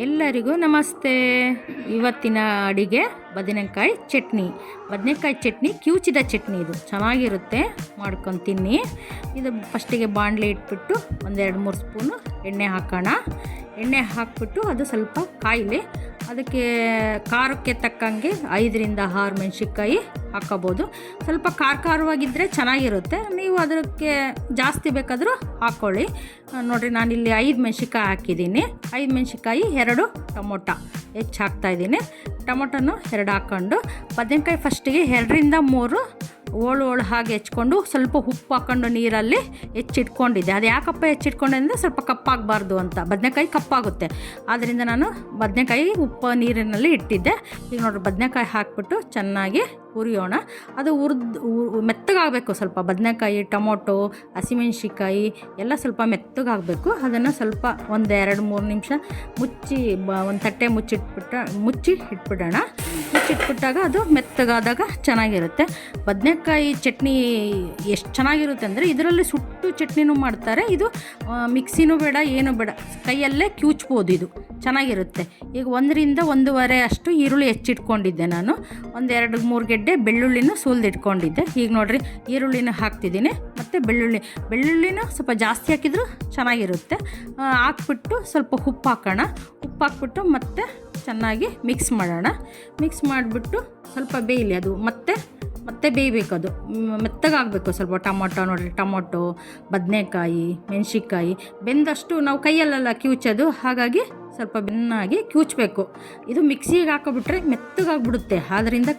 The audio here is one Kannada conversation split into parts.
ಎಲ್ಲರಿಗೂ ನಮಸ್ತೆ. ಇವತ್ತಿನ ಅಡಿಗೆ ಬದನೆಕಾಯಿ ಚಟ್ನಿ. ಬದನೆಕಾಯಿ ಚಟ್ನಿ ಕಿವುಚಿದ ಚಟ್ನಿ, ಇದು ಚೆನ್ನಾಗಿರುತ್ತೆ, ಮಾಡ್ಕೊಂಡು ತಿನ್ನಿ. ಇದು ಫಸ್ಟಿಗೆ ಬಾಣಲೆ ಇಟ್ಬಿಟ್ಟು 1-2-3 ಸ್ಪೂನು ಎಣ್ಣೆ ಹಾಕೋಣ. ಎಣ್ಣೆ ಹಾಕ್ಬಿಟ್ಟು ಅದು ಸ್ವಲ್ಪ ಕಾಯಿಲೆ, ಅದಕ್ಕೆ ಖಾರಕ್ಕೆ ತಕ್ಕಂಗೆ 5-6 ಮೆಣಸಿನ್ಕಾಯಿ ಹಾಕೋಬೋದು. ಸ್ವಲ್ಪ ಖಾರವಾಗಿದ್ದರೆ ಚೆನ್ನಾಗಿರುತ್ತೆ, ನೀವು ಅದಕ್ಕೆ ಜಾಸ್ತಿ ಬೇಕಾದರೂ ಹಾಕ್ಕೊಳ್ಳಿ. ನೋಡಿರಿ, ನಾನಿಲ್ಲಿ 5 ಮೆಣಸಿನ್ಕಾಯಿ ಹಾಕಿದ್ದೀನಿ. 5 ಮೆಣಸಿನ್ಕಾಯಿ, 2 ಟೊಮೊಟೊ ಹೆಚ್ಚು ಹಾಕ್ತಾಯಿದ್ದೀನಿ. ಟೊಮೊಟೊನು 2 ಹಾಕ್ಕೊಂಡು ಬದನೆಕಾಯಿ ಫಸ್ಟಿಗೆ 2-3 ಓಳು ಹಾಗೆ ಹೆಚ್ಕೊಂಡು ಸ್ವಲ್ಪ ಉಪ್ಪು ಹಾಕ್ಕೊಂಡು ನೀರಲ್ಲಿ ಹೆಚ್ಚಿಟ್ಕೊಂಡಿದ್ದೆ. ಅದು ಯಾಕಪ್ಪ ಹೆಚ್ಚಿಟ್ಕೊಂಡೆ ಅಂದರೆ ಸ್ವಲ್ಪ ಕಪ್ಪಾಗಬಾರ್ದು ಅಂತ, ಬದನೆಕಾಯಿ ಕಪ್ಪಾಗುತ್ತೆ. ಆದ್ದರಿಂದ ನಾನು ಬದನೆಕಾಯಿ ಉಪ್ಪು ನೀರಿನಲ್ಲಿ ಇಟ್ಟಿದ್ದೆ. ಈಗ ನೋಡಿರಿ, ಬದನೆಕಾಯಿ ಹಾಕ್ಬಿಟ್ಟು ಚೆನ್ನಾಗಿ ಹುರಿಯೋಣ. ಅದು ಮೆತ್ತಗಾಗಬೇಕು ಸ್ವಲ್ಪ. ಬದನೆಕಾಯಿ, ಟೊಮೊಟೊ, ಹಸಿಮೆಣ್ಸಿಕಾಯಿ ಎಲ್ಲ ಸ್ವಲ್ಪ ಮೆತ್ತಗಾಗಬೇಕು. ಅದನ್ನು ಸ್ವಲ್ಪ 1-2-3 ನಿಮಿಷ ಮುಚ್ಚಿ ಒಂದು ತಟ್ಟೆ ಮುಚ್ಚಿ ಇಟ್ಬಿಡೋಣ. ಮುಚ್ಚಿಟ್ಬಿಟ್ಟಾಗ ಅದು ಮೆತ್ತಗಾದಾಗ ಚೆನ್ನಾಗಿರುತ್ತೆ. ಬದನೆಕಾಯಿ ಚಟ್ನಿ ಎಷ್ಟು ಚೆನ್ನಾಗಿರುತ್ತೆ ಅಂದರೆ, ಇದರಲ್ಲಿ ಸುಟ್ಟು ಚಟ್ನಿನೂ ಮಾಡ್ತಾರೆ. ಇದು ಮಿಕ್ಸಿನೂ ಬೇಡ, ಏನೂ ಬೇಡ, ಕೈಯಲ್ಲೇ ಕಿವುಚ್ಬೋದು. ಇದು ಚೆನ್ನಾಗಿರುತ್ತೆ. ಈಗ 1-1.5 ಅಷ್ಟು ಈರುಳ್ಳಿ ಹೆಚ್ಚಿಟ್ಕೊಂಡಿದ್ದೆ ನಾನು. 1-2-3 ಗೆಡ್ಡೆ ಬೆಳ್ಳುಳ್ಳಿನೂ ಸುಲಿದಿಟ್ಕೊಂಡಿದ್ದೆ. ಈಗ ನೋಡಿರಿ, ಈರುಳ್ಳಿನ ಹಾಕ್ತಿದ್ದೀನಿ, ಮತ್ತು ಬೆಳ್ಳುಳ್ಳಿನೂ ಸ್ವಲ್ಪ ಜಾಸ್ತಿ ಹಾಕಿದರೂ ಚೆನ್ನಾಗಿರುತ್ತೆ. ಹಾಕ್ಬಿಟ್ಟು ಸ್ವಲ್ಪ ಉಪ್ಪು ಹಾಕೋಣ. ಉಪ್ಪು ಹಾಕ್ಬಿಟ್ಟು ಮತ್ತೆ ಚೆನ್ನಾಗಿ ಮಿಕ್ಸ್ ಮಾಡೋಣ. ಮಿಕ್ಸ್ ಮಾಡಿಬಿಟ್ಟು ಸ್ವಲ್ಪ ಬೇಯಲಿ ಅದು, ಮತ್ತೆ ಬೇಯಬೇಕು. ಅದು ಮೆತ್ತಗಾಗಬೇಕು ಸ್ವಲ್ಪ. ನೋಡಿರಿ, ಟೊಮೊಟೊ, ಬದನೆಕಾಯಿ, ಮೆಣಸಿನ್ಕಾಯಿ ಬೆಂದಷ್ಟು ನಾವು ಕೈಯಲ್ಲೆಲ್ಲ ಕಿವುಚೋದು, ಹಾಗಾಗಿ ಸ್ವಲ್ಪ ಬೆನ್ನಾಗಿ ಕಿವುಚಬೇಕು. ಇದು ಮಿಕ್ಸಿಗೆ ಹಾಕೋಬಿಟ್ರೆ ಮೆತ್ತಗಾಗ್ಬಿಡುತ್ತೆ. ಆದ್ದರಿಂದ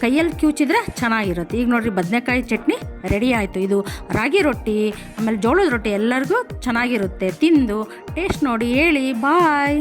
ಕೈಯಲ್ಲಿ ಕಿವುಚಿದ್ರೆ ಚೆನ್ನಾಗಿರುತ್ತೆ. ಈಗ ನೋಡಿರಿ, ಬದನೆಕಾಯಿ ಚಟ್ನಿ ರೆಡಿ ಆಯಿತು. ಇದು ರಾಗಿ ರೊಟ್ಟಿ, ಆಮೇಲೆ ಜೋಳದ ರೊಟ್ಟಿ ಎಲ್ಲರಿಗೂ ಚೆನ್ನಾಗಿರುತ್ತೆ. ತಿಂದು ಟೇಸ್ಟ್ ನೋಡಿ ಹೇಳಿ. ಬಾಯ್.